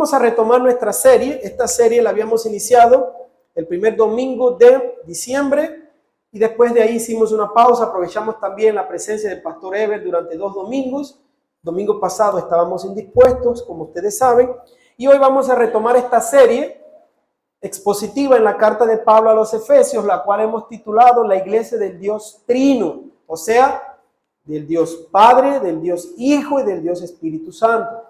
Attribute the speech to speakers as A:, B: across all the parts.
A: vamos a retomar nuestra serie. Esta serie la habíamos iniciado el primer domingo de diciembre y después de ahí hicimos una pausa. Aprovechamos también la presencia del pastor Ever durante 2 domingos. Domingo pasado estábamos indispuestos, como ustedes saben, y hoy vamos a retomar esta serie expositiva en la carta de Pablo a los Efesios, la cual hemos titulado La Iglesia del Dios Trino, o sea, del Dios Padre, del Dios Hijo y del Dios Espíritu Santo,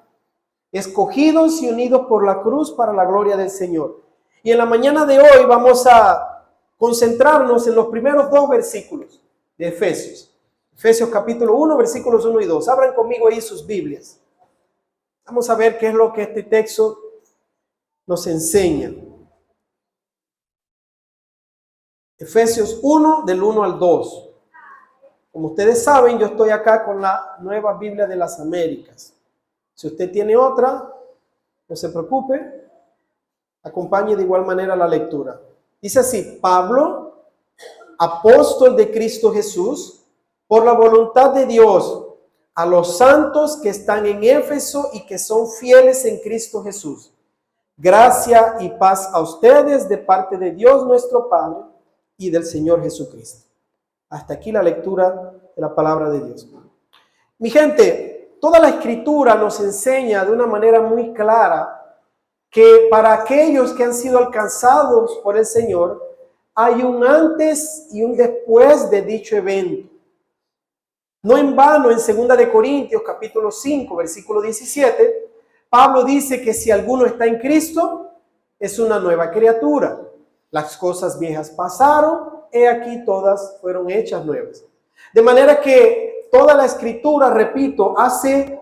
A: escogidos y unidos por la cruz para la gloria del Señor. Y en la mañana de hoy vamos a concentrarnos en los primeros 2 versículos de Efesios. Efesios capítulo 1, versículos 1 y 2. Abran conmigo ahí sus Biblias. Vamos a ver qué es lo que este texto nos enseña. Efesios 1, del 1 al 2. Como ustedes saben, yo estoy acá con la Nueva Biblia de las Américas. Si usted tiene otra, no se preocupe, acompañe de igual manera la lectura. Dice así: Pablo, apóstol de Cristo Jesús, por la voluntad de Dios, a los santos que están en Éfeso y que son fieles en Cristo Jesús. Gracia y paz a ustedes de parte de Dios nuestro Padre y del Señor Jesucristo. Hasta aquí la lectura de la palabra de Dios. Mi gente, toda la Escritura nos enseña de una manera muy clara que para aquellos que han sido alcanzados por el Señor, hay un antes y un después de dicho evento. No en vano, en 2 de Corintios, capítulo 5, versículo 17, Pablo dice que si alguno está en Cristo, es una nueva criatura. Las cosas viejas pasaron, he aquí todas fueron hechas nuevas. De manera que toda la Escritura, repito, hace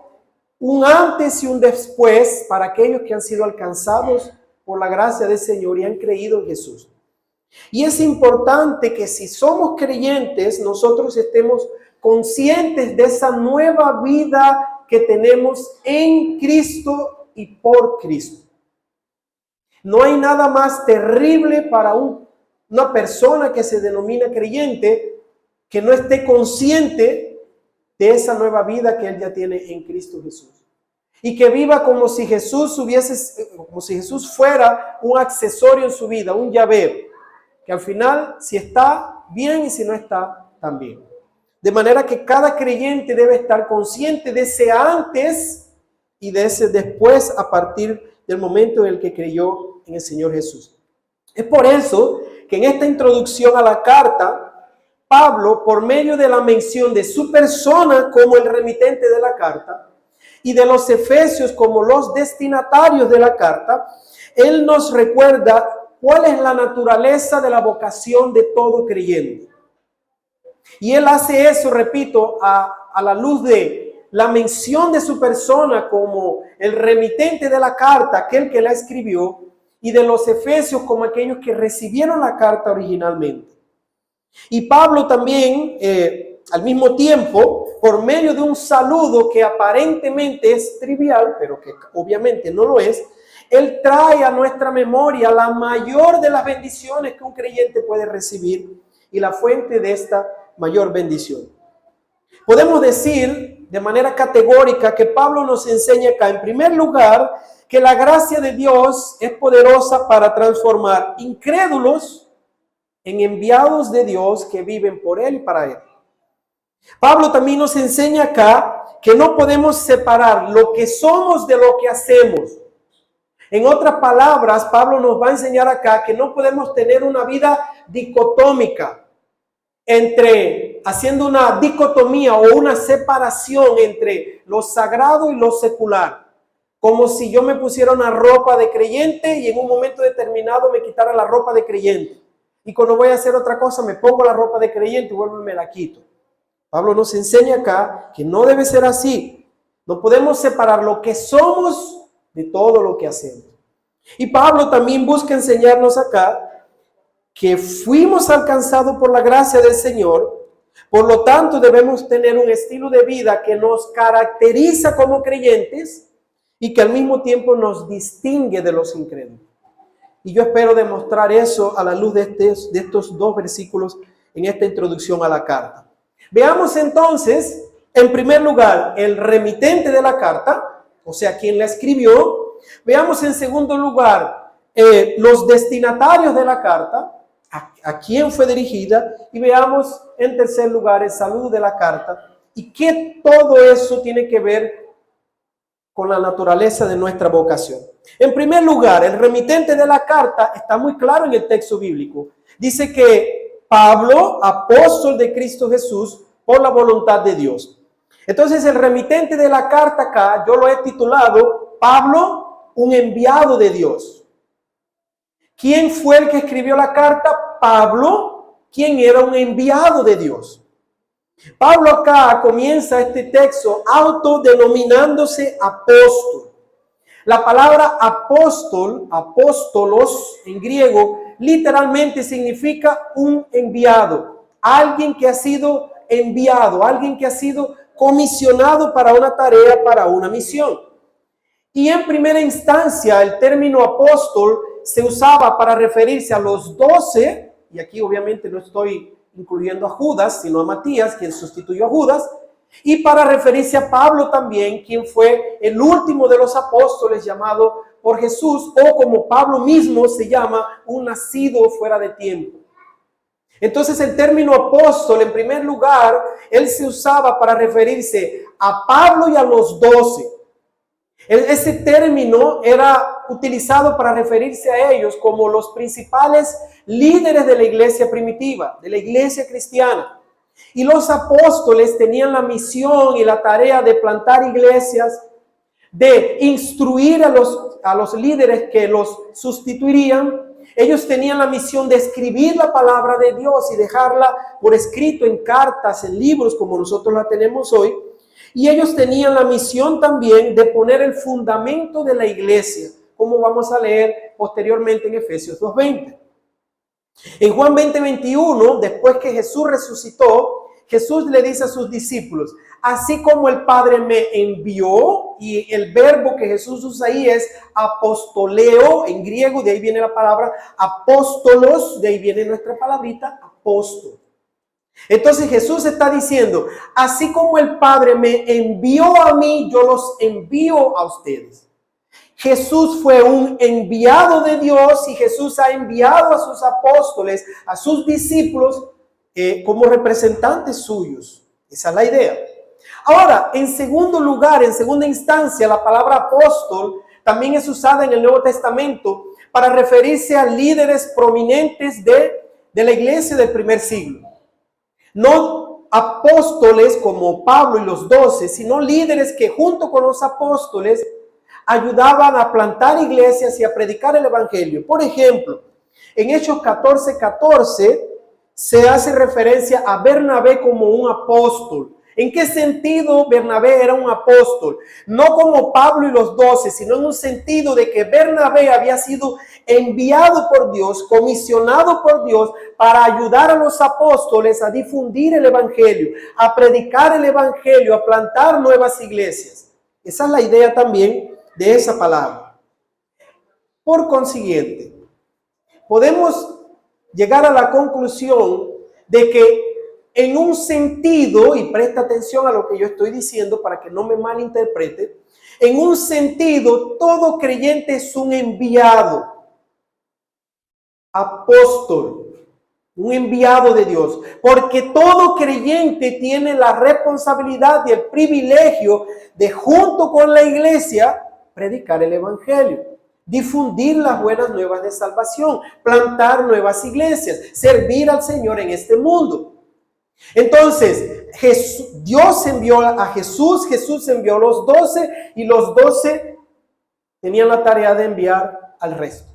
A: un antes y un después para aquellos que han sido alcanzados por la gracia del Señor y han creído en Jesús. Y es importante que si somos creyentes, nosotros estemos conscientes de esa nueva vida que tenemos en Cristo y por Cristo. No hay nada más terrible para una persona que se denomina creyente que no esté consciente de esa nueva vida que él ya tiene en Cristo Jesús. Y que viva como si Jesús fuera un accesorio en su vida, un llavero, que al final si está bien y si no está, también. De manera que cada creyente debe estar consciente de ese antes y de ese después a partir del momento en el que creyó en el Señor Jesús. Es por eso que en esta introducción a la carta, Pablo, por medio de la mención de su persona como el remitente de la carta y de los efesios como los destinatarios de la carta, él nos recuerda cuál es la naturaleza de la vocación de todo creyente. Y él hace eso, repito, a la luz de la mención de su persona como el remitente de la carta, aquel que la escribió, y de los efesios como aquellos que recibieron la carta originalmente. Y Pablo también, al mismo tiempo, por medio de un saludo que aparentemente es trivial, pero que obviamente no lo es, él trae a nuestra memoria la mayor de las bendiciones que un creyente puede recibir y la fuente de esta mayor bendición. Podemos decir de manera categórica que Pablo nos enseña acá, en primer lugar, que la gracia de Dios es poderosa para transformar incrédulos en enviados de Dios que viven por Él y para Él. Pablo también nos enseña acá que no podemos separar lo que somos de lo que hacemos. En otras palabras, Pablo nos va a enseñar acá que no podemos tener una vida dicotómica, haciendo una dicotomía o una separación entre lo sagrado y lo secular. Como si yo me pusiera una ropa de creyente y en un momento determinado me quitara la ropa de creyente. Y cuando voy a hacer otra cosa me pongo la ropa de creyente y vuelvo y me la quito. Pablo nos enseña acá que no debe ser así. No podemos separar lo que somos de todo lo que hacemos. Y Pablo también busca enseñarnos acá que fuimos alcanzados por la gracia del Señor. Por lo tanto, debemos tener un estilo de vida que nos caracteriza como creyentes y que al mismo tiempo nos distingue de los incrédulos. Y yo espero demostrar eso a la luz de estos 2 versículos en esta introducción a la carta. Veamos entonces, en primer lugar, el remitente de la carta, o sea, quien la escribió, Veamos en segundo lugar los destinatarios de la carta, a quién fue dirigida, y veamos en tercer lugar el saludo de la carta y qué todo eso tiene que ver con la naturaleza de nuestra vocación. En primer lugar, el remitente de la carta está muy claro en el texto bíblico. Dice que Pablo, apóstol de Cristo Jesús, por la voluntad de Dios. Entonces, el remitente de la carta acá, yo lo he titulado Pablo, un enviado de Dios. ¿Quién fue el que escribió la carta? Pablo, quien era un enviado de Dios. Pablo acá comienza este texto autodenominándose apóstol. La palabra apóstol, apóstolos en griego, literalmente significa un enviado, alguien que ha sido enviado, alguien que ha sido comisionado para una tarea, para una misión. Y en primera instancia el término apóstol se usaba para referirse a los 12, y aquí obviamente no estoy incluyendo a Judas, sino a Matías, quien sustituyó a Judas, y para referirse a Pablo también, quien fue el último de los apóstoles llamado por Jesús, o como Pablo mismo se llama, un nacido fuera de tiempo. Entonces el término apóstol, en primer lugar, él se usaba para referirse a Pablo y a los 12. Ese término era utilizado para referirse a ellos como los principales líderes de la iglesia primitiva, de la iglesia cristiana. Y los apóstoles tenían la misión y la tarea de plantar iglesias, de instruir a los líderes que los sustituirían. Ellos tenían la misión de escribir la palabra de Dios y dejarla por escrito en cartas, en libros como nosotros la tenemos hoy. Y ellos tenían la misión también de poner el fundamento de la iglesia, como vamos a leer posteriormente en Efesios 2:20. En Juan 20:21, después que Jesús resucitó, Jesús le dice a sus discípulos, así como el Padre me envió, y el verbo que Jesús usa ahí es apostoleo en griego, de ahí viene la palabra apóstolos, de ahí viene nuestra palabrita apóstol. Entonces Jesús está diciendo, así como el Padre me envió a mí, yo los envío a ustedes. Jesús fue un enviado de Dios y Jesús ha enviado a sus apóstoles, a sus discípulos, como representantes suyos. Esa es la idea. Ahora, en segundo lugar, en segunda instancia, la palabra apóstol también es usada en el Nuevo Testamento para referirse a líderes prominentes de la iglesia del primer siglo. No apóstoles como Pablo y los 12, sino líderes que junto con los apóstoles ayudaban a plantar iglesias y a predicar el evangelio. Por ejemplo, en Hechos 14:14 se hace referencia a Bernabé como un apóstol. ¿En qué sentido Bernabé era un apóstol? No como Pablo y los 12, sino en un sentido de que Bernabé había sido enviado por Dios, comisionado por Dios para ayudar a los apóstoles a difundir el evangelio, a predicar el evangelio, a plantar nuevas iglesias. Esa es la idea también de esa palabra. Por consiguiente, podemos llegar a la conclusión de que en un sentido, y presta atención a lo que yo estoy diciendo para que no me malinterprete, en un sentido, todo creyente es un enviado, apóstol, un enviado de Dios, porque todo creyente tiene la responsabilidad y el privilegio de, junto con la iglesia, predicar el evangelio, difundir las buenas nuevas de salvación, plantar nuevas iglesias, servir al Señor en este mundo. Entonces, Dios envió a Jesús, Jesús envió a los 12 y los 12 tenían la tarea de enviar al resto.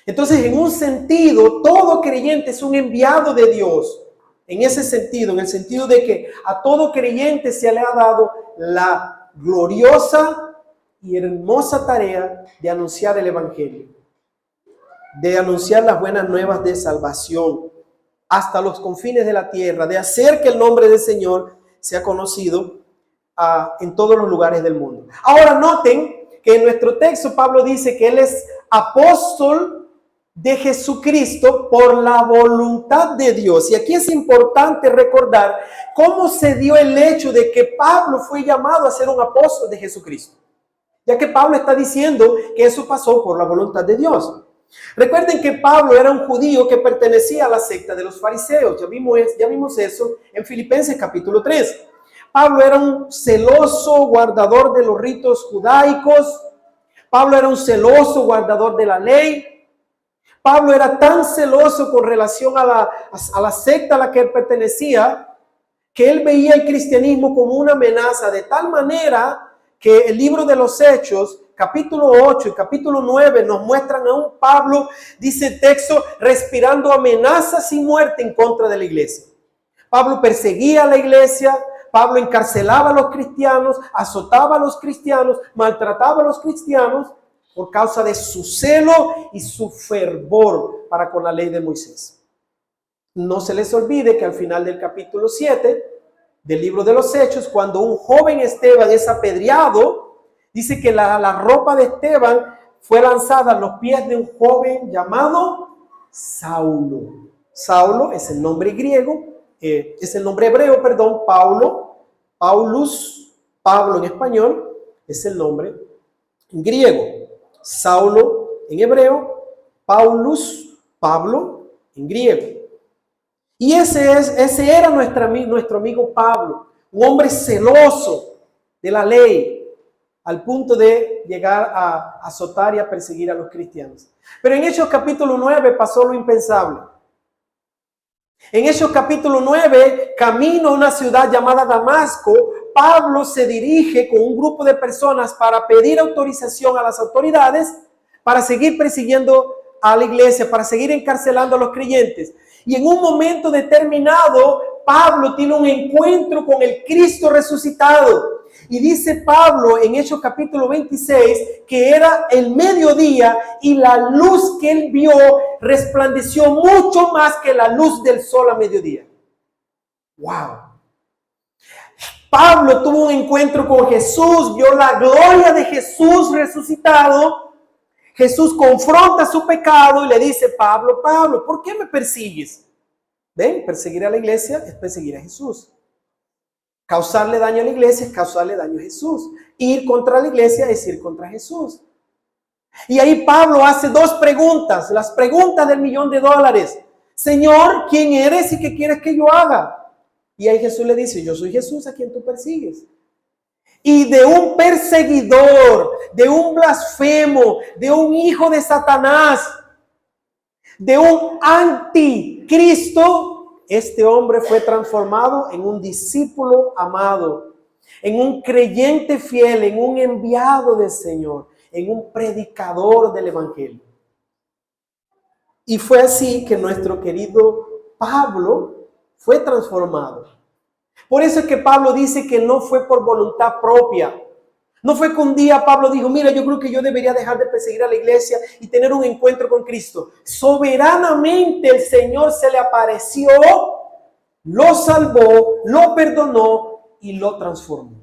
A: Entonces, en un sentido, todo creyente es un enviado de Dios. En ese sentido, en el sentido de que a todo creyente se le ha dado la gloriosa y hermosa tarea de anunciar el evangelio, de anunciar las buenas nuevas de salvación hasta los confines de la tierra, de hacer que el nombre del Señor sea conocido en todos los lugares del mundo. Ahora noten que en nuestro texto Pablo dice que él es apóstol de Jesucristo por la voluntad de Dios. Y aquí es importante recordar cómo se dio el hecho de que Pablo fue llamado a ser un apóstol de Jesucristo. ya que Pablo está diciendo que eso pasó por la voluntad de Dios. Recuerden que Pablo era un judío que pertenecía a la secta de los fariseos. Ya vimos eso en Filipenses capítulo 3. Pablo era un celoso guardador de los ritos judaicos. Pablo era un celoso guardador de la ley. Pablo era tan celoso con relación a la secta a la que él pertenecía, que él veía el cristianismo como una amenaza, de tal manera que el libro de los Hechos, capítulo 8 y capítulo 9, nos muestran a un Pablo, dice el texto, respirando amenazas y muerte en contra de la iglesia. Pablo perseguía a la iglesia, Pablo encarcelaba a los cristianos, azotaba a los cristianos, maltrataba a los cristianos por causa de su celo y su fervor para con la ley de Moisés. No se les olvide que al final del capítulo 7 del libro de los Hechos, cuando un joven Esteban es apedreado, dice que la ropa de Esteban fue lanzada a los pies de un joven llamado Saulo. Saulo es el nombre griego, es el nombre hebreo, perdón, Paulo, Paulus, Pablo en español, es el nombre griego. Saulo en hebreo, Paulus, Pablo en griego. Y ese era nuestro amigo Pablo, un hombre celoso de la ley, al punto de llegar a azotar y a perseguir a los cristianos. Pero en Hechos capítulo 9 pasó lo impensable. En Hechos capítulo 9, camino a una ciudad llamada Damasco, Pablo se dirige con un grupo de personas para pedir autorización a las autoridades para seguir persiguiendo a la iglesia, para seguir encarcelando a los creyentes. Y en un momento determinado, Pablo tiene un encuentro con el Cristo resucitado. Y dice Pablo en Hechos capítulo 26 que era el mediodía y la luz que él vio resplandeció mucho más que la luz del sol a mediodía. ¡Wow! Pablo tuvo un encuentro con Jesús, vio la gloria de Jesús resucitado. Jesús confronta su pecado y le dice, Pablo, ¿por qué me persigues? ¿Ven? Perseguir a la iglesia es perseguir a Jesús. Causarle daño a la iglesia es causarle daño a Jesús. Ir contra la iglesia es ir contra Jesús. Y ahí Pablo hace dos preguntas, las preguntas del $1.000.000. Señor, ¿quién eres y qué quieres que yo haga? Y ahí Jesús le dice, yo soy Jesús a quien tú persigues. Y de un perseguidor, de un blasfemo, de un hijo de Satanás, de un anticristo, este hombre fue transformado en un discípulo amado, en un creyente fiel, en un enviado del Señor, en un predicador del evangelio. Y fue así que nuestro querido Pablo fue transformado. Por eso es que Pablo dice que no fue por voluntad propia. No fue que un día Pablo dijo, mira, yo creo que yo debería dejar de perseguir a la iglesia y tener un encuentro con Cristo. Soberanamente el Señor se le apareció, lo salvó, lo perdonó y lo transformó.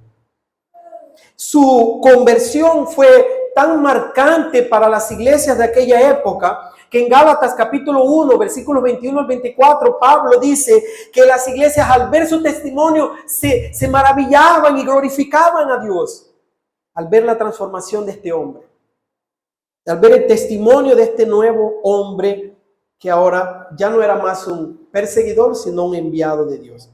A: Su conversión fue tan marcante para las iglesias de aquella época que en Gálatas capítulo 1, versículos 21 al 24, Pablo dice que las iglesias al ver su testimonio se maravillaban y glorificaban a Dios al ver la transformación de este hombre, al ver el testimonio de este nuevo hombre que ahora ya no era más un perseguidor, sino un enviado de Dios.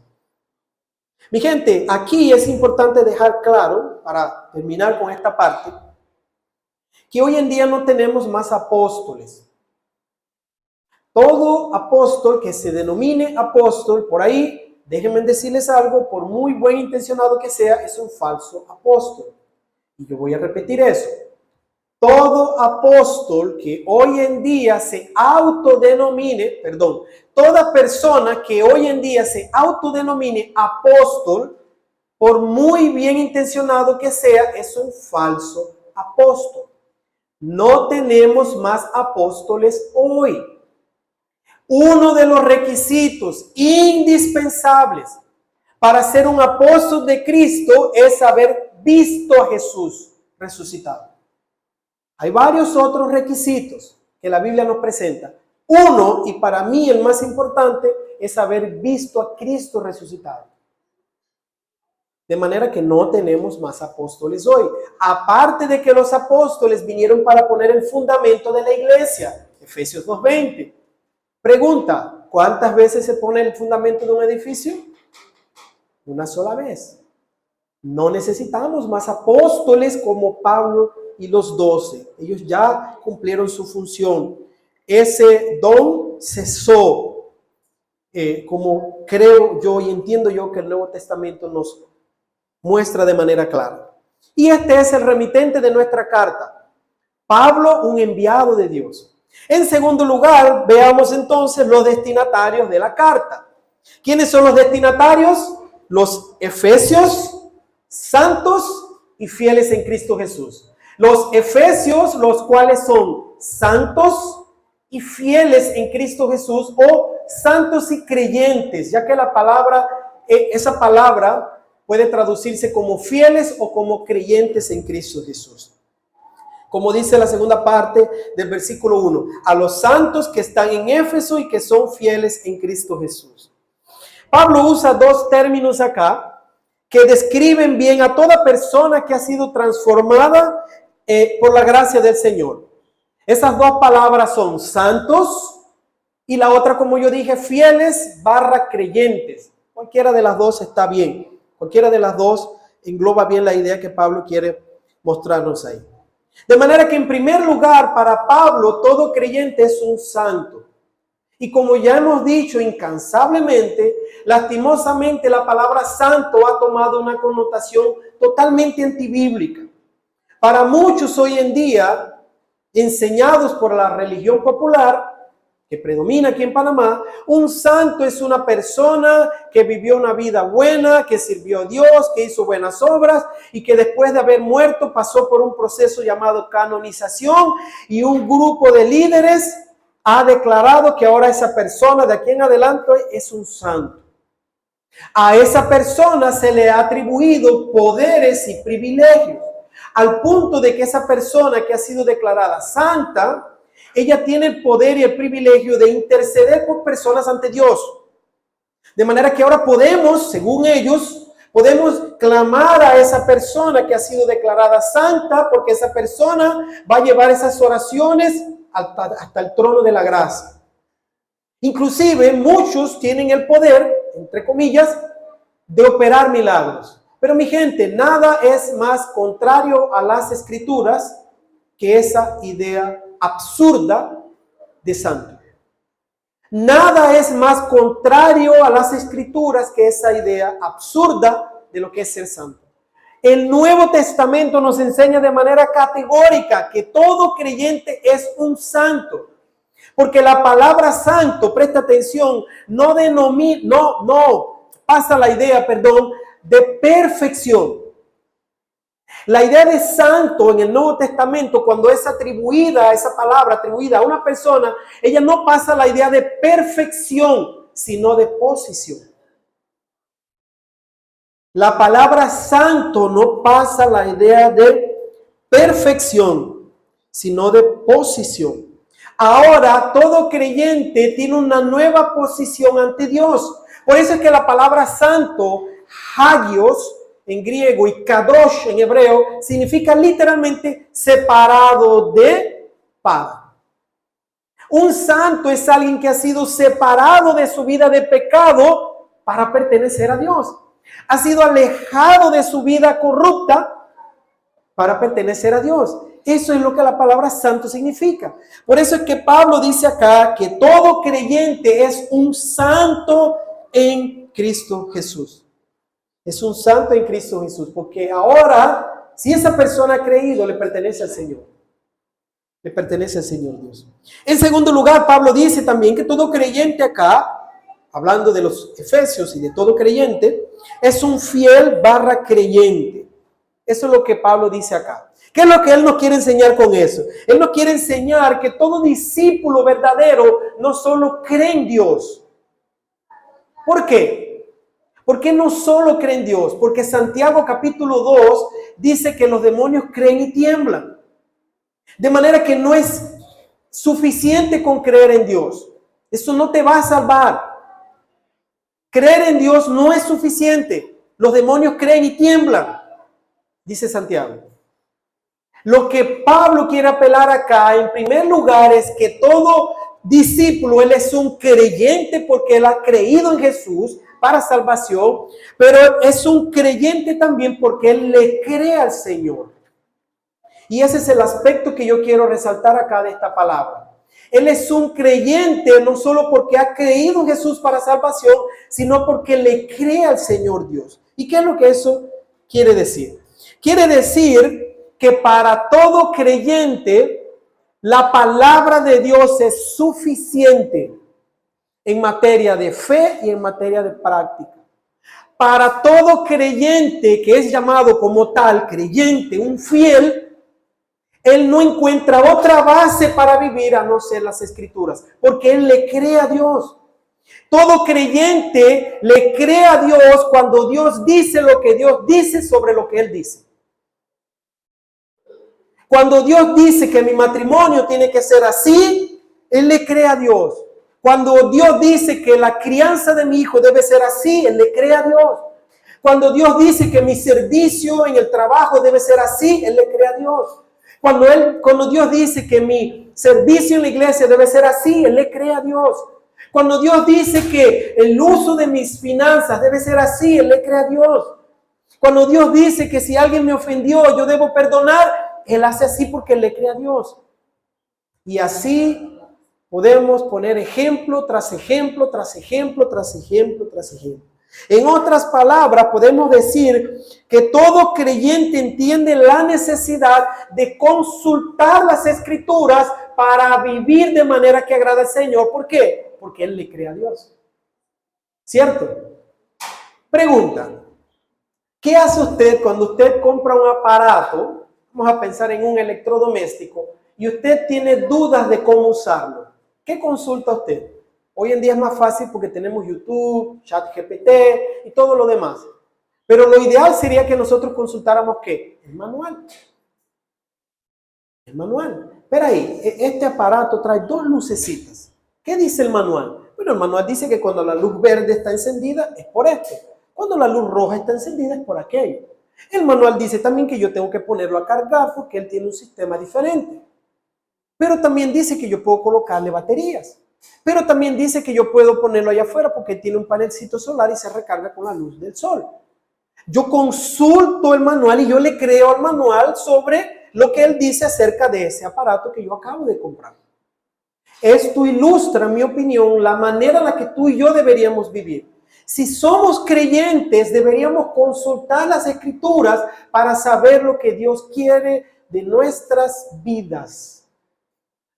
A: Mi gente, aquí es importante dejar claro, para terminar con esta parte, que hoy en día no tenemos más apóstoles. Todo apóstol que se denomine apóstol, por ahí, déjenme decirles algo, por muy buen intencionado que sea, es un falso apóstol. Y yo voy a repetir eso. Todo apóstol que hoy en día se autodenomine, toda persona que hoy en día se autodenomine apóstol, por muy bien intencionado que sea, es un falso apóstol. No tenemos más apóstoles hoy. Uno de los requisitos indispensables para ser un apóstol de Cristo es haber visto a Jesús resucitado. Hay varios otros requisitos que la Biblia nos presenta. Uno, y para mí el más importante, es haber visto a Cristo resucitado. De manera que no tenemos más apóstoles hoy. Aparte de que los apóstoles vinieron para poner el fundamento de la iglesia. Efesios 2:20. Pregunta, ¿cuántas veces se pone el fundamento de un edificio? Una sola vez. No necesitamos más apóstoles como Pablo y los 12. Ellos ya cumplieron su función. Ese don cesó, como creo yo y entiendo yo que el Nuevo Testamento nos muestra de manera clara. Y este es el remitente de nuestra carta. Pablo, un enviado de Dios. En segundo lugar, veamos entonces los destinatarios de la carta. ¿Quiénes son los destinatarios? Los efesios, santos y fieles en Cristo Jesús. Los efesios, los cuales son santos y fieles en Cristo Jesús, o santos y creyentes, ya que la palabra, esa palabra puede traducirse como fieles o como creyentes en Cristo Jesús. Como dice la segunda parte del versículo 1, a los santos que están en Éfeso y que son fieles en Cristo Jesús. Pablo usa dos términos acá que describen bien a toda persona que ha sido transformada por la gracia del Señor. Esas dos palabras son santos y la otra, como yo dije, fieles / creyentes. Cualquiera de las dos está bien. Cualquiera de las dos engloba bien la idea que Pablo quiere mostrarnos ahí. De manera que en primer lugar, para Pablo, todo creyente es un santo. Y como ya hemos dicho incansablemente, lastimosamente la palabra santo ha tomado una connotación totalmente antibíblica. Para muchos hoy en día, enseñados por la religión popular, que predomina aquí en Panamá, un santo es una persona que vivió una vida buena, que sirvió a Dios, que hizo buenas obras y que después de haber muerto pasó por un proceso llamado canonización y un grupo de líderes ha declarado que ahora esa persona de aquí en adelante es un santo. A esa persona se le ha atribuido poderes y privilegios, al punto de que esa persona que ha sido declarada santa, ella tiene el poder y el privilegio de interceder por personas ante Dios. De manera que ahora podemos, según ellos, podemos clamar a esa persona que ha sido declarada santa, porque esa persona va a llevar esas oraciones hasta el trono de la gracia. Inclusive muchos tienen el poder, entre comillas, de operar milagros. Pero mi gente, nada es más contrario a las escrituras que esa idea absurda de santo. Nada es más contrario a las escrituras que esa idea absurda de lo que es ser santo. El Nuevo Testamento nos enseña de manera categórica que todo creyente es un santo. Porque la palabra santo, presta atención, no pasa la idea, de perfección. La idea de santo en el Nuevo Testamento, cuando es atribuida, esa palabra atribuida a una persona, ella no pasa la idea de perfección, sino de posición. La palabra santo no pasa la idea de perfección, sino de posición. Ahora todo creyente tiene una nueva posición ante Dios. Por eso es que la palabra santo, hagios, en griego, y kadosh en hebreo, significa literalmente separado de Padre. Un santo es alguien que ha sido separado de su vida de pecado para pertenecer a Dios. Ha sido alejado de su vida corrupta para pertenecer a Dios. Eso es lo que la palabra santo significa. Por eso es que Pablo dice acá que todo creyente es un santo en Cristo Jesús. Es un santo en Cristo Jesús, porque ahora, si esa persona ha creído, le pertenece al Señor. Le pertenece al Señor Dios. En segundo lugar, Pablo dice también que todo creyente acá, hablando de los efesios y de todo creyente, es un fiel / creyente. Eso es lo que Pablo dice acá. ¿Qué es lo que él nos quiere enseñar con eso? Él nos quiere enseñar que todo discípulo verdadero no solo cree en Dios. ¿Por qué? ¿Por qué no solo cree en Dios? Porque Santiago capítulo 2 dice que los demonios creen y tiemblan. De manera que no es suficiente con creer en Dios. Eso no te va a salvar. Creer en Dios no es suficiente. Los demonios creen y tiemblan, dice Santiago. Lo que Pablo quiere apelar acá, en primer lugar, es que todo discípulo, él es un creyente porque él ha creído en Jesús para salvación, pero es un creyente también porque él le cree al Señor. Y ese es el aspecto que yo quiero resaltar acá de esta palabra. Él es un creyente no solo porque ha creído en Jesús para salvación, sino porque le cree al Señor Dios. ¿Y qué es lo que eso quiere decir? Quiere decir que para todo creyente, la palabra de Dios es suficiente en materia de fe y en materia de práctica. Para todo creyente que es llamado como tal, creyente, un fiel, él no encuentra otra base para vivir a no ser las Escrituras, porque él le cree a Dios. Todo creyente le cree a Dios cuando Dios dice lo que Dios dice sobre lo que él dice. Cuando Dios dice que mi matrimonio tiene que ser así, él le cree a Dios. Cuando Dios dice que la crianza de mi hijo debe ser así, él le cree a Dios. Cuando Dios dice que mi servicio en el trabajo debe ser así, él le cree a Dios. Cuando Dios dice que mi servicio en la iglesia debe ser así, él le cree a Dios. Cuando Dios dice que el uso de mis finanzas debe ser así, él le cree a Dios. Cuando Dios dice que si alguien me ofendió, yo debo perdonar, él hace así porque él le cree a Dios. Y así podemos poner ejemplo tras ejemplo, tras ejemplo, tras ejemplo, tras ejemplo. En otras palabras, podemos decir que todo creyente entiende la necesidad de consultar las Escrituras para vivir de manera que agrada al Señor. ¿Por qué? Porque él le cree a Dios. ¿Cierto? Pregunta: ¿qué hace usted cuando usted compra un aparato? Vamos a pensar en un electrodoméstico y usted tiene dudas de cómo usarlo. ¿Qué consulta usted? Hoy en día es más fácil porque tenemos YouTube, ChatGPT y todo lo demás. Pero lo ideal sería que nosotros consultáramos ¿qué? El manual. El manual. Pero ahí, este aparato trae dos lucecitas. ¿Qué dice el manual? Bueno, el manual dice que cuando la luz verde está encendida es por esto. Cuando la luz roja está encendida es por aquello. El manual dice también que yo tengo que ponerlo a cargar porque él tiene un sistema diferente. Pero también dice que yo puedo colocarle baterías. Pero también dice que yo puedo ponerlo allá afuera porque tiene un panelcito solar y se recarga con la luz del sol. Yo consulto el manual y yo le creo al manual sobre lo que él dice acerca de ese aparato que yo acabo de comprar. Esto ilustra, en mi opinión, la manera en la que tú y yo deberíamos vivir. Si somos creyentes, deberíamos consultar las Escrituras para saber lo que Dios quiere de nuestras vidas.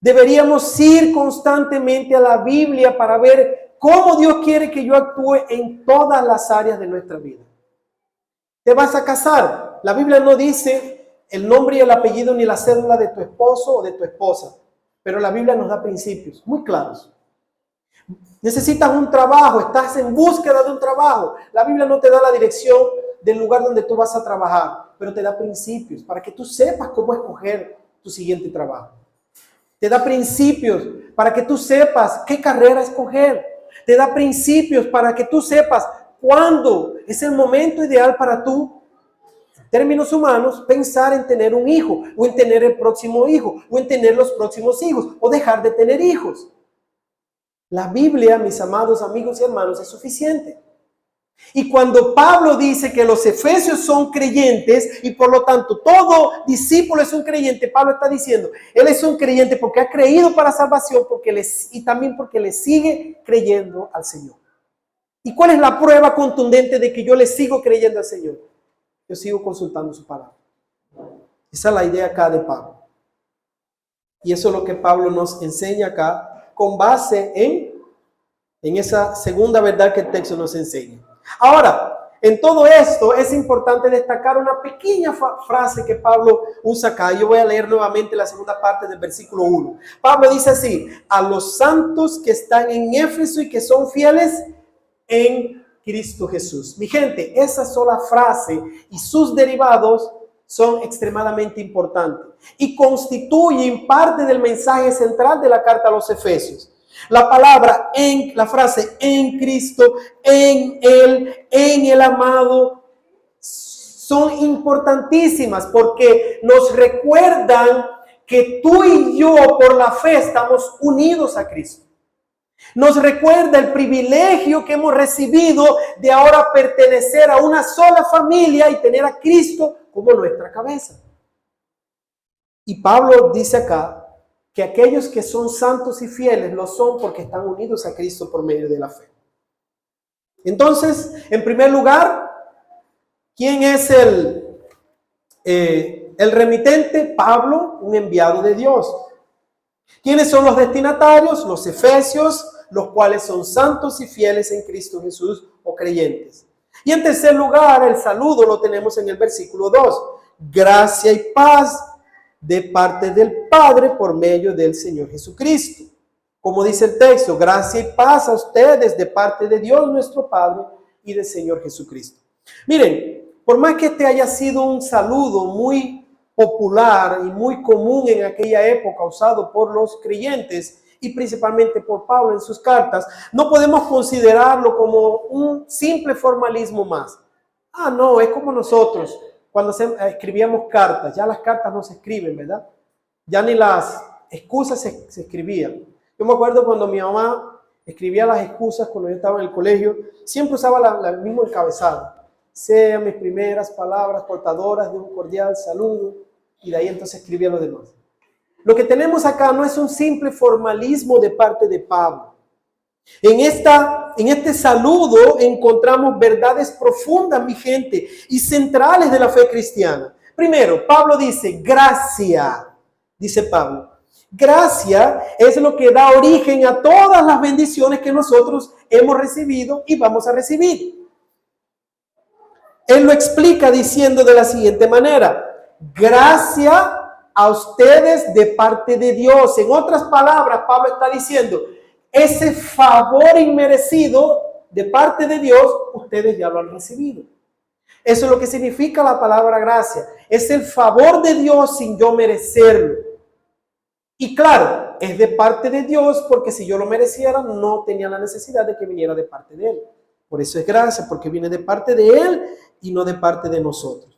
A: Deberíamos ir constantemente a la Biblia para ver cómo Dios quiere que yo actúe en todas las áreas de nuestra vida. ¿Te vas a casar? La Biblia no dice el nombre y el apellido ni la cédula de tu esposo o de tu esposa, pero la Biblia nos da principios muy claros. Necesitas un trabajo, estás en búsqueda de un trabajo. La Biblia no te da la dirección del lugar donde tú vas a trabajar, pero te da principios para que tú sepas cómo escoger tu siguiente trabajo. Te da principios para que tú sepas qué carrera escoger. Te da principios para que tú sepas cuándo es el momento ideal para tú, en términos humanos, pensar en tener un hijo, o en tener el próximo hijo, o en tener los próximos hijos, o dejar de tener hijos. La Biblia, mis amados amigos y hermanos, es suficiente. Y cuando Pablo dice que los efesios son creyentes y por lo tanto todo discípulo es un creyente, Pablo está diciendo, él es un creyente porque ha creído para salvación y también porque le sigue creyendo al Señor. ¿Y cuál es la prueba contundente de que yo le sigo creyendo al Señor? Yo sigo consultando su palabra. Esa es la idea acá de Pablo. Y eso es lo que Pablo nos enseña acá con base en esa segunda verdad que el texto nos enseña. Ahora, en todo esto es importante destacar una pequeña frase que Pablo usa acá. Yo voy a leer nuevamente la segunda parte del versículo 1. Pablo dice así: a los santos que están en Éfeso y que son fieles en Cristo Jesús. Mi gente, esa sola frase y sus derivados son extremadamente importantes y constituyen parte del mensaje central de la carta a los Efesios. La frase en Cristo, en Él, en el amado, son importantísimas porque nos recuerdan que tú y yo por la fe estamos unidos a Cristo. Nos recuerda el privilegio que hemos recibido de ahora pertenecer a una sola familia y tener a Cristo como nuestra cabeza. Y Pablo dice acá que aquellos que son santos y fieles lo son porque están unidos a Cristo por medio de la fe. Entonces, en primer lugar, ¿quién es el remitente? Pablo, un enviado de Dios. ¿Quiénes son los destinatarios? Los efesios, los cuales son santos y fieles en Cristo Jesús o creyentes. Y en tercer lugar, el saludo lo tenemos en el versículo 2. Gracia y paz de parte del Padre por medio del Señor Jesucristo. Como dice el texto, gracia y paz a ustedes de parte de Dios nuestro Padre y del Señor Jesucristo. Miren, por más que este haya sido un saludo muy popular y muy común en aquella época usado por los creyentes y principalmente por Pablo en sus cartas, no podemos considerarlo como un simple formalismo más. No, es como nosotros cuando escribíamos cartas. Ya las cartas no se escriben, ¿verdad? Ya ni las excusas se escribían. Yo me acuerdo cuando mi mamá escribía las excusas cuando yo estaba en el colegio, siempre usaba el mismo encabezado. Sean mis primeras palabras portadoras de un cordial saludo, y de ahí entonces escribía lo demás. Lo que tenemos acá no es un simple formalismo de parte de Pablo. En este saludo encontramos verdades profundas, mi gente, y centrales de la fe cristiana. Primero, Pablo dice, gracia, dice Pablo. Gracia es lo que da origen a todas las bendiciones que nosotros hemos recibido y vamos a recibir. Él lo explica diciendo de la siguiente manera: gracia a ustedes de parte de Dios. En otras palabras, Pablo está diciendo, ese favor inmerecido de parte de Dios, ustedes ya lo han recibido. Eso es lo que significa la palabra gracia. Es el favor de Dios sin yo merecerlo. Y claro, es de parte de Dios porque si yo lo mereciera, no tenía la necesidad de que viniera de parte de Él. Por eso es gracia, porque viene de parte de Él y no de parte de nosotros.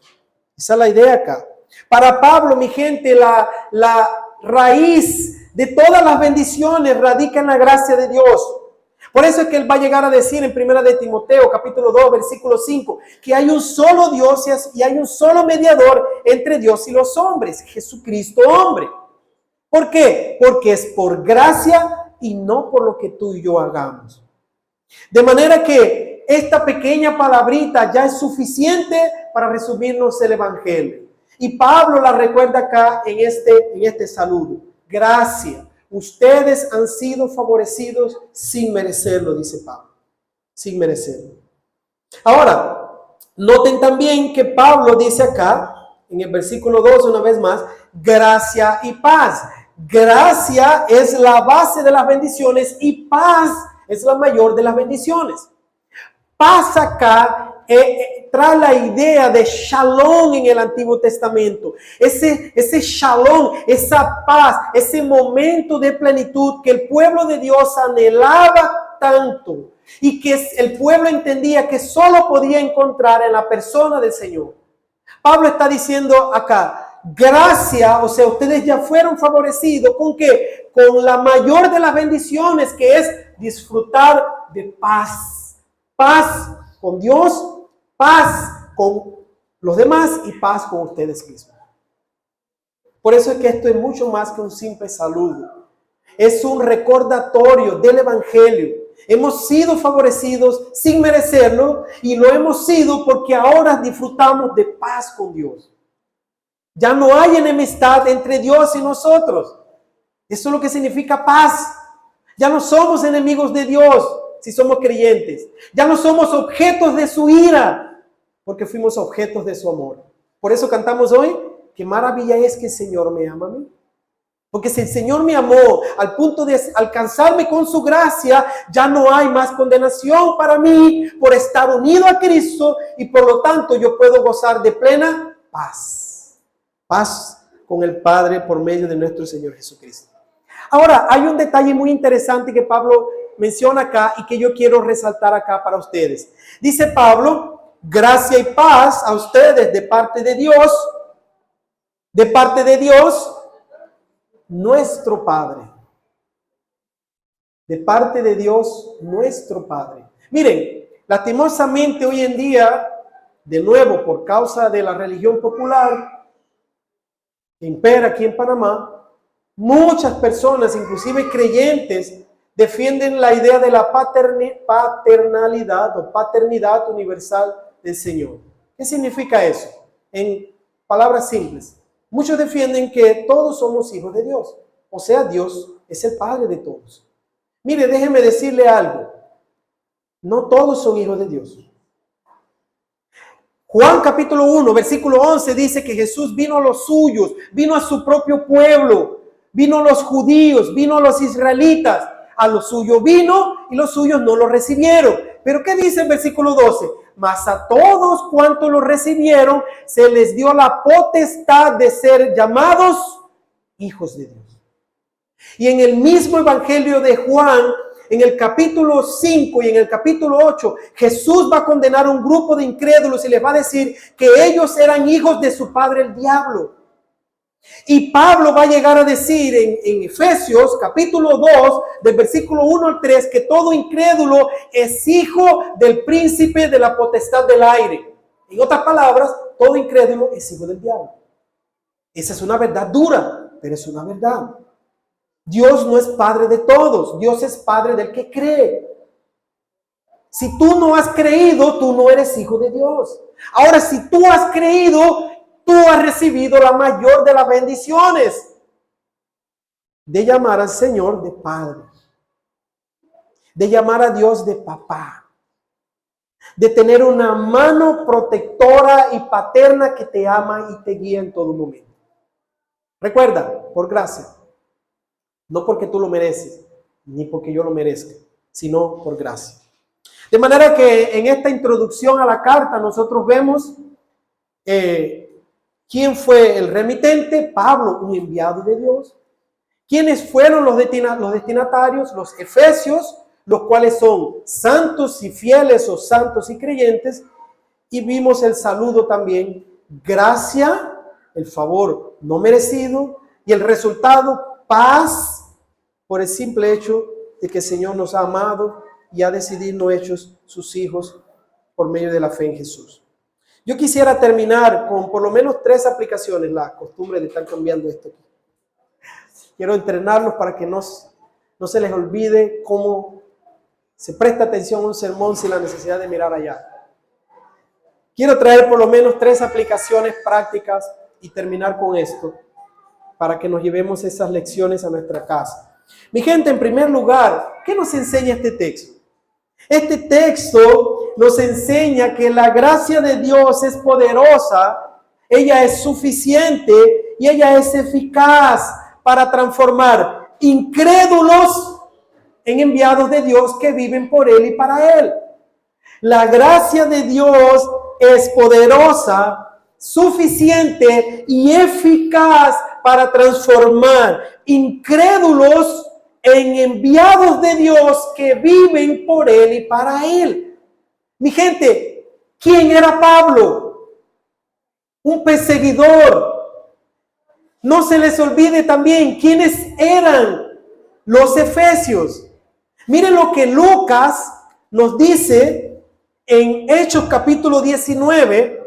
A: Esa es la idea acá. Para Pablo, mi gente, la raíz de todas las bendiciones radica en la gracia de Dios. Por eso es que él va a llegar a decir en 1 de Timoteo, capítulo 2, versículo 5, que hay un solo Dios y hay un solo mediador entre Dios y los hombres, Jesucristo hombre. ¿Por qué? Porque es por gracia y no por lo que tú y yo hagamos. De manera que esta pequeña palabrita ya es suficiente para resumirnos el evangelio. Y Pablo la recuerda acá en este saludo. Gracia. Ustedes han sido favorecidos sin merecerlo, dice Pablo. Sin merecerlo. Ahora, noten también que Pablo dice acá, en el versículo 2, una vez más, gracia y paz. Gracia es la base de las bendiciones y paz es la mayor de las bendiciones. Paz acá trae la idea de shalom en el Antiguo Testamento. Ese shalom, esa paz, ese momento de plenitud que el pueblo de Dios anhelaba tanto y que el pueblo entendía que solo podía encontrar en la persona del Señor. Pablo está diciendo acá, gracia, o sea, ustedes ya fueron favorecidos. ¿Con qué? Con la mayor de las bendiciones, que es disfrutar de paz. Paz con Dios, paz con los demás y paz con ustedes mismos. Por eso es que esto es mucho más que un simple saludo. Es un recordatorio del evangelio. Hemos sido favorecidos sin merecerlo y lo hemos sido porque ahora disfrutamos de paz con Dios. Ya no hay enemistad entre Dios y nosotros. Eso es lo que significa paz. Ya no somos enemigos de Dios si somos creyentes. Ya no somos objetos de su ira porque fuimos objetos de su amor. Por eso cantamos hoy, qué maravilla es que el Señor me ama a mí. Porque si el Señor me amó al punto de alcanzarme con su gracia, ya no hay más condenación para mí por estar unido a Cristo y por lo tanto yo puedo gozar de plena paz. Paz con el Padre por medio de nuestro Señor Jesucristo. Ahora, hay un detalle muy interesante que Pablo menciona acá y que yo quiero resaltar acá para ustedes. Dice Pablo, Gracia y paz a ustedes de parte de Dios, nuestro Padre. De parte de Dios, nuestro Padre. Miren, lastimosamente hoy en día, de nuevo, por causa de la religión popular que impera aquí en Panamá, muchas personas, inclusive creyentes, defienden la idea de la paternalidad o paternidad universal del Señor. ¿Qué significa eso? En palabras simples, muchos defienden que todos somos hijos de Dios. O sea, Dios es el Padre de todos. Mire, déjeme decirle algo. No todos son hijos de Dios. Juan capítulo 1, versículo 11 dice que Jesús vino a los suyos, vino a su propio pueblo, vino a los judíos, vino a los israelitas. A los suyos vino y los suyos no lo recibieron. Pero ¿qué dice el versículo 12? Mas a todos cuantos lo recibieron, se les dio la potestad de ser llamados hijos de Dios. Y en el mismo evangelio de Juan, en el capítulo 5 y en el capítulo 8, Jesús va a condenar a un grupo de incrédulos y les va a decir que ellos eran hijos de su padre el diablo. Y Pablo va a llegar a decir en Efesios capítulo 2, del versículo 1 al 3, que todo incrédulo es hijo del príncipe de la potestad del aire. En otras palabras, todo incrédulo es hijo del diablo. Esa es una verdad dura, pero es una verdad. Dios no es padre de todos, Dios es padre del que cree. Si tú no has creído, tú no eres hijo de Dios. Ahora, si tú has creído, tú has recibido la mayor de las bendiciones de llamar al Señor de Padre, de llamar a Dios de papá, de tener una mano protectora y paterna que te ama y te guía en todo momento. Recuerda, por gracia, no porque tú lo mereces, ni porque yo lo merezca, sino por gracia. De manera que en esta introducción a la carta nosotros vemos ¿quién fue el remitente? Pablo, un enviado de Dios. ¿Quiénes fueron los destinatarios? Los efesios, los cuales son santos y fieles o santos y creyentes. Y vimos el saludo también, gracia, el favor no merecido, y el resultado, paz, por el simple hecho de que el Señor nos ha amado y ha decidido hechos sus hijos por medio de la fe en Jesús. Yo quisiera terminar con por lo menos 3 aplicaciones, la costumbre de estar cambiando esto aquí. Quiero entrenarlos para que no se les olvide cómo se presta atención a un sermón sin la necesidad de mirar allá. Quiero traer por lo menos 3 aplicaciones prácticas y terminar con esto para que nos llevemos esas lecciones a nuestra casa. Mi gente, en primer lugar, ¿qué nos enseña este texto? Este texto nos enseña que la gracia de Dios es poderosa, ella es suficiente y ella es eficaz para transformar incrédulos en enviados de Dios que viven por Él y para Él. La gracia de Dios es poderosa, suficiente y eficaz para transformar incrédulos en enviados de Dios que viven por Él y para Él. Mi gente, ¿quién era Pablo? Un perseguidor. No se les olvide también quiénes eran los efesios. Miren lo que Lucas nos dice en Hechos capítulo 19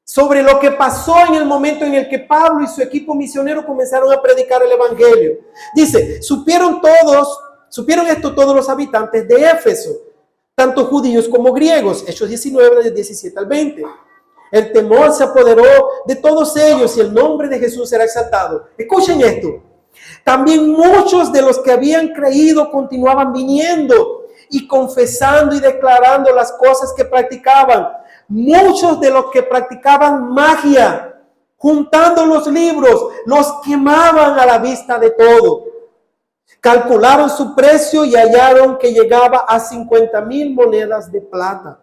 A: sobre lo que pasó en el momento en el que Pablo y su equipo misionero comenzaron a predicar el evangelio. Dice, supieron esto todos los habitantes de Éfeso, tanto judíos como griegos. Hechos 19, del 17 al 20. El temor se apoderó de todos ellos y el nombre de Jesús será exaltado. Escuchen esto. También muchos de los que habían creído continuaban viniendo y confesando y declarando las cosas que practicaban. Muchos de los que practicaban magia, juntando los libros, los quemaban a la vista de todo. Calcularon su precio y hallaron que llegaba a 50,000 monedas de plata.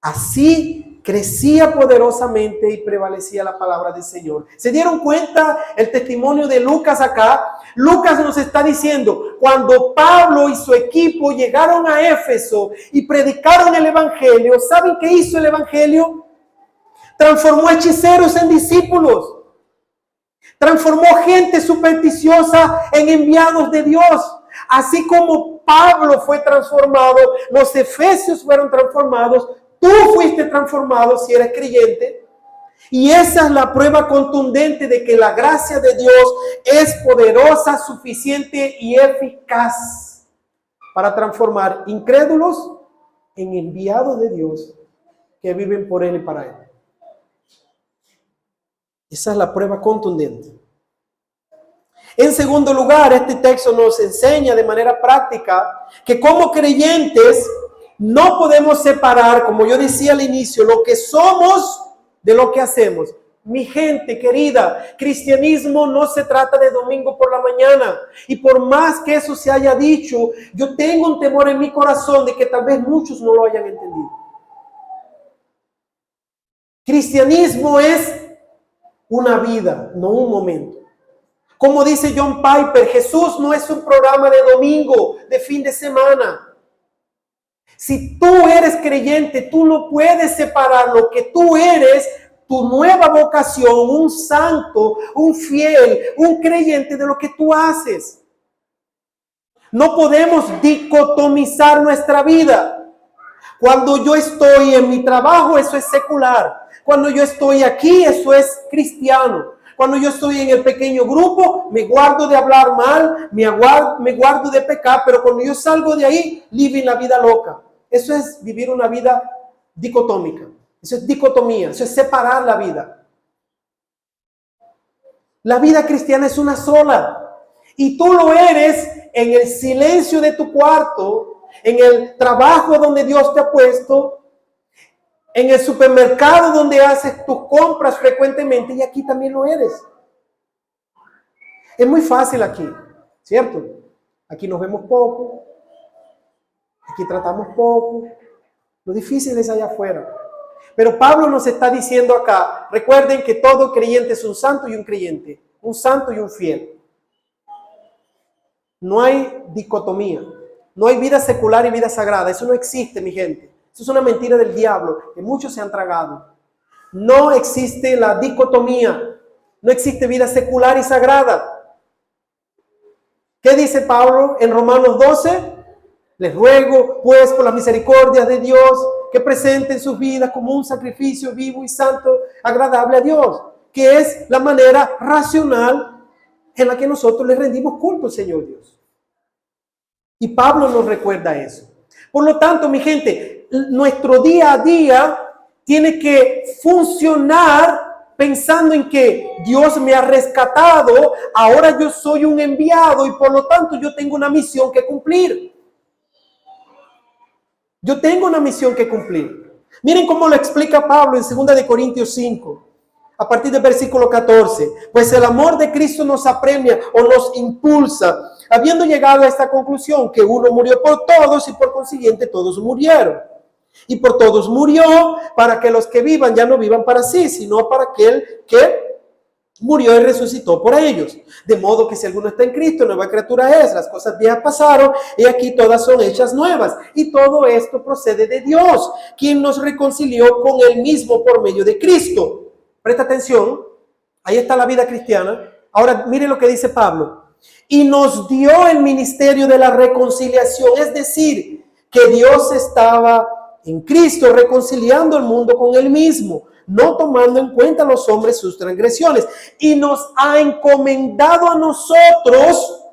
A: Así crecía poderosamente y prevalecía la palabra del Señor. ¿Se dieron cuenta el testimonio de Lucas acá? Lucas nos está diciendo, cuando Pablo y su equipo llegaron a Éfeso y predicaron el evangelio, ¿saben qué hizo el evangelio? Transformó hechiceros en discípulos. Transformó gente supersticiosa en enviados de Dios. Así como Pablo fue transformado, los efesios fueron transformados, tú fuiste transformado si eres creyente. Y esa es la prueba contundente de que la gracia de Dios es poderosa, suficiente y eficaz para transformar incrédulos en enviados de Dios que viven por Él y para Él. Esa es la prueba contundente. En segundo lugar, este texto nos enseña de manera práctica que como creyentes no podemos separar, como yo decía al inicio, lo que somos de lo que hacemos. Mi gente querida, cristianismo no se trata de domingo por la mañana. Y por más que eso se haya dicho, yo tengo un temor en mi corazón de que tal vez muchos no lo hayan entendido. Cristianismo es una vida, no un momento. Como dice John Piper, Jesús no es un programa de domingo, de fin de semana. Si tú eres creyente, tú no puedes separar lo que tú eres, tu nueva vocación, un santo, un fiel, un creyente de lo que tú haces. No podemos dicotomizar nuestra vida. Cuando yo estoy en mi trabajo, eso es secular. Cuando yo estoy aquí, eso es cristiano. Cuando yo estoy en el pequeño grupo, me guardo de hablar mal, me guardo de pecar, pero cuando yo salgo de ahí, living la vida loca. Eso es vivir una vida dicotómica. Eso es dicotomía, eso es separar la vida. La vida cristiana es una sola. Y tú lo eres en el silencio de tu cuarto, en el trabajo donde Dios te ha puesto, en el supermercado donde haces tus compras frecuentemente, y aquí también lo eres. Es muy fácil aquí, ¿cierto? Aquí nos vemos poco, aquí tratamos poco, lo difícil es allá afuera. Pero Pablo nos está diciendo acá, recuerden que todo creyente es un santo y un creyente, un santo y un fiel. No hay dicotomía, no hay vida secular y vida sagrada, eso no existe, mi gente. Eso es una mentira del diablo que muchos se han tragado. No existe la dicotomía, no existe vida secular y sagrada. ¿Qué dice Pablo en Romanos 12? Les ruego, pues, por las misericordias de Dios, que presenten sus vidas como un sacrificio vivo y santo, agradable a Dios, que es la manera racional en la que nosotros le rendimos culto al Señor Dios. Y Pablo nos recuerda eso. Por lo tanto, mi gente, nuestro día a día tiene que funcionar pensando en que Dios me ha rescatado, ahora yo soy un enviado y por lo tanto yo tengo una misión que cumplir. Yo tengo una misión que cumplir. Miren cómo lo explica Pablo en 2 Corintios 5, a partir del versículo 14. Pues el amor de Cristo nos apremia o nos impulsa, habiendo llegado a esta conclusión, que uno murió por todos y por consiguiente todos murieron. Y por todos murió, para que los que vivan ya no vivan para sí, sino para aquel que murió y resucitó por ellos. De modo que si alguno está en Cristo, nueva criatura es, las cosas viejas pasaron y aquí todas son hechas nuevas. Y todo esto procede de Dios, quien nos reconcilió con Él mismo por medio de Cristo. Presta atención, ahí está la vida cristiana. Ahora mire lo que dice Pablo. Y nos dio el ministerio de la reconciliación, es decir, que Dios estaba en Cristo reconciliando el mundo con Él mismo, no tomando en cuenta a los hombres sus transgresiones, y nos ha encomendado a nosotros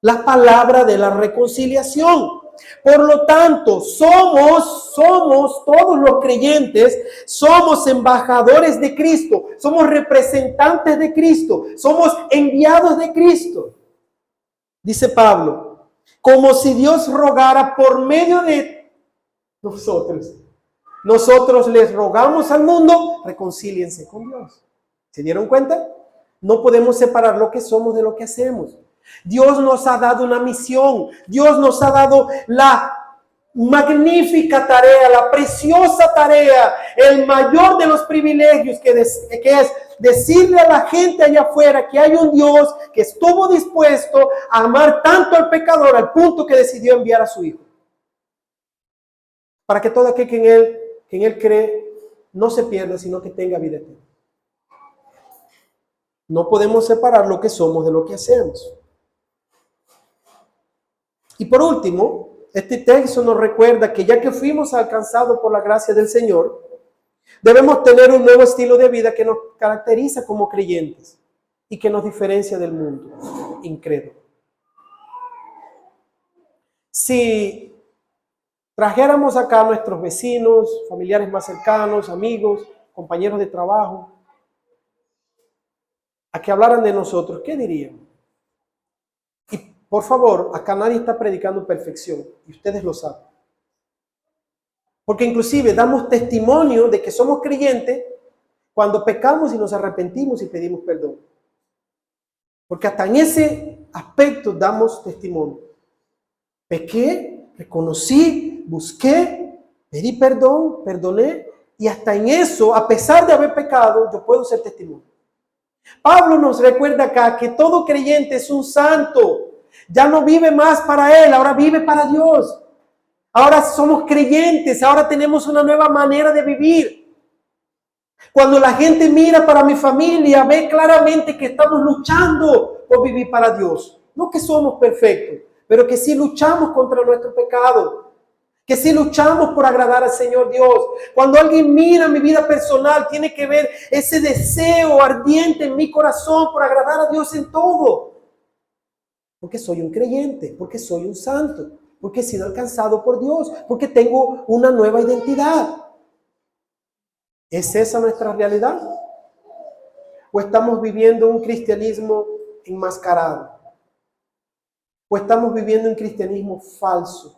A: la palabra de la reconciliación. Por lo tanto, somos todos los creyentes, somos embajadores de Cristo, somos representantes de Cristo, somos enviados de Cristo. Dice Pablo, como si Dios rogara por medio de nosotros. Nosotros les rogamos al mundo, reconcíliense con Dios. ¿Se dieron cuenta? No podemos separar lo que somos de lo que hacemos. Dios nos ha dado una misión. Dios nos ha dado la magnífica tarea, la preciosa tarea, el mayor de los privilegios que es decirle a la gente allá afuera que hay un Dios que estuvo dispuesto a amar tanto al pecador al punto que decidió enviar a su Hijo. Para que todo aquel que en él cree no se pierda, sino que tenga vida eterna. No podemos separar lo que somos de lo que hacemos. Y por último, este texto nos recuerda que ya que fuimos alcanzados por la gracia del Señor, debemos tener un nuevo estilo de vida que nos caracteriza como creyentes y que nos diferencia del mundo incrédulo. Si trajéramos acá a nuestros vecinos, familiares más cercanos, amigos, compañeros de trabajo, a que hablaran de nosotros, ¿qué dirían? Y por favor, acá nadie está predicando perfección, y ustedes lo saben. Porque inclusive damos testimonio de que somos creyentes cuando pecamos y nos arrepentimos y pedimos perdón. Porque hasta en ese aspecto damos testimonio. Pequé, reconocí, busqué, pedí perdón, perdoné, y hasta en eso, a pesar de haber pecado, yo puedo ser testimonio. Pablo nos recuerda acá que todo creyente es un santo. Ya no vive más para él, ahora vive para Dios. Ahora somos creyentes, ahora tenemos una nueva manera de vivir. Cuando la gente mira para mi familia, ve claramente que estamos luchando por vivir para Dios. No que somos perfectos, pero que sí luchamos contra nuestro pecado. Que sí luchamos por agradar al Señor Dios. Cuando alguien mira mi vida personal, tiene que ver ese deseo ardiente en mi corazón por agradar a Dios en todo. Porque soy un creyente, porque soy un santo, porque he sido alcanzado por Dios, porque tengo una nueva identidad. ¿Es esa nuestra realidad? ¿O estamos viviendo un cristianismo enmascarado? ¿O estamos viviendo un cristianismo falso?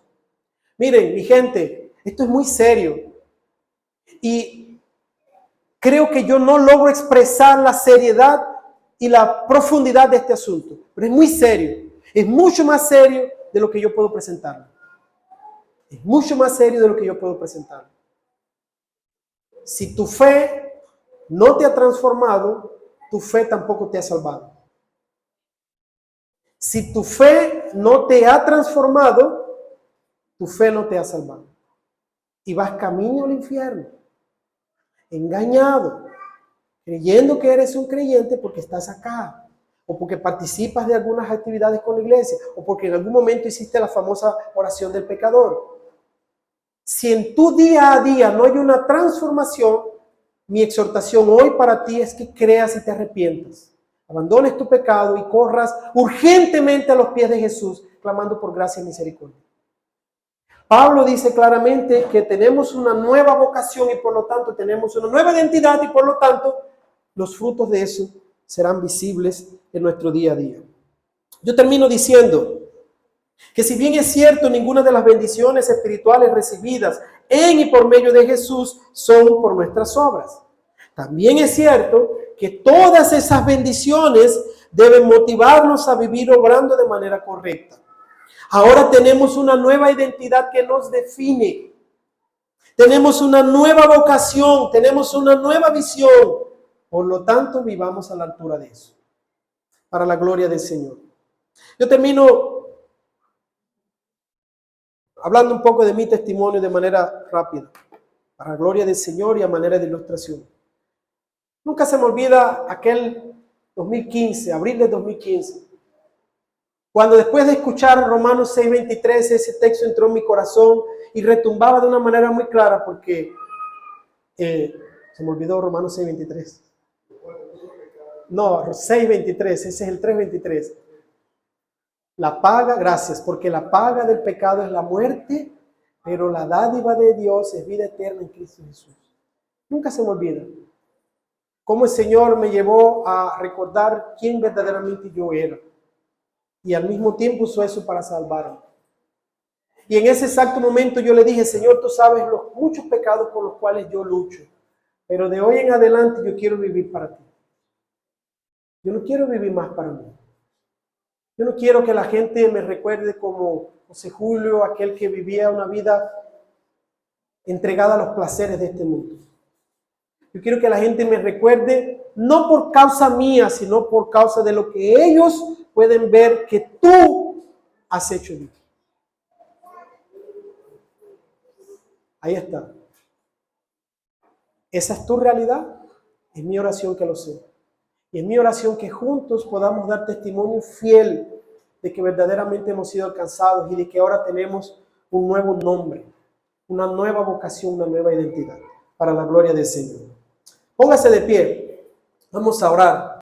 A: Miren, mi gente, esto es muy serio. Y creo que yo no logro expresar la seriedad y la profundidad de este asunto. Pero es muy serio. Es mucho más serio de lo que yo puedo presentar. Es mucho más serio de lo que yo puedo presentar. Si tu fe no te ha transformado, tu fe tampoco te ha salvado. Si tu fe no te ha transformado, tu fe no te ha salvado. Y vas camino al infierno, engañado, creyendo que eres un creyente porque estás acá, o porque participas de algunas actividades con la iglesia, o porque en algún momento hiciste la famosa oración del pecador. Si en tu día a día no hay una transformación, mi exhortación hoy para ti es que creas y te arrepientas. Abandones tu pecado y corras urgentemente a los pies de Jesús, clamando por gracia y misericordia. Pablo dice claramente que tenemos una nueva vocación y por lo tanto tenemos una nueva identidad y por lo tanto los frutos de eso serán visibles en nuestro día a día. Yo termino diciendo que si bien es cierto, ninguna de las bendiciones espirituales recibidas en y por medio de Jesús son por nuestras obras. También es cierto que todas esas bendiciones deben motivarnos a vivir obrando de manera correcta. Ahora tenemos una nueva identidad que nos define. Tenemos una nueva vocación, tenemos una nueva visión. Por lo tanto, vivamos a la altura de eso, para la gloria del Señor. Yo termino hablando un poco de mi testimonio de manera rápida, para la gloria del Señor y a manera de ilustración. Nunca se me olvida aquel 2015, abril de 2015, cuando después de escuchar Romanos 6:23, ese texto entró en mi corazón y retumbaba de una manera muy clara porque se me olvidó Romanos 6:23. No, 6:23, ese es el 3:23. La paga, gracias, porque la paga del pecado es la muerte, pero la dádiva de Dios es vida eterna en Cristo Jesús. Nunca se me olvida cómo el Señor me llevó a recordar quién verdaderamente yo era. Y al mismo tiempo usó eso para salvarme. Y en ese exacto momento yo le dije, Señor, tú sabes los muchos pecados por los cuales yo lucho, pero de hoy en adelante yo quiero vivir para ti. Yo no quiero vivir más para mí. Yo no quiero que la gente me recuerde como José Julio, aquel que vivía una vida entregada a los placeres de este mundo. Yo quiero que la gente me recuerde no por causa mía, sino por causa de lo que ellos pueden ver que tú has hecho bien. Ahí está. ¿Esa es tu realidad? Es mi oración que lo sea. Y es mi oración que juntos podamos dar testimonio fiel de que verdaderamente hemos sido alcanzados y de que ahora tenemos un nuevo nombre, una nueva vocación, una nueva identidad, para la gloria del Señor. Póngase de pie. Vamos a orar.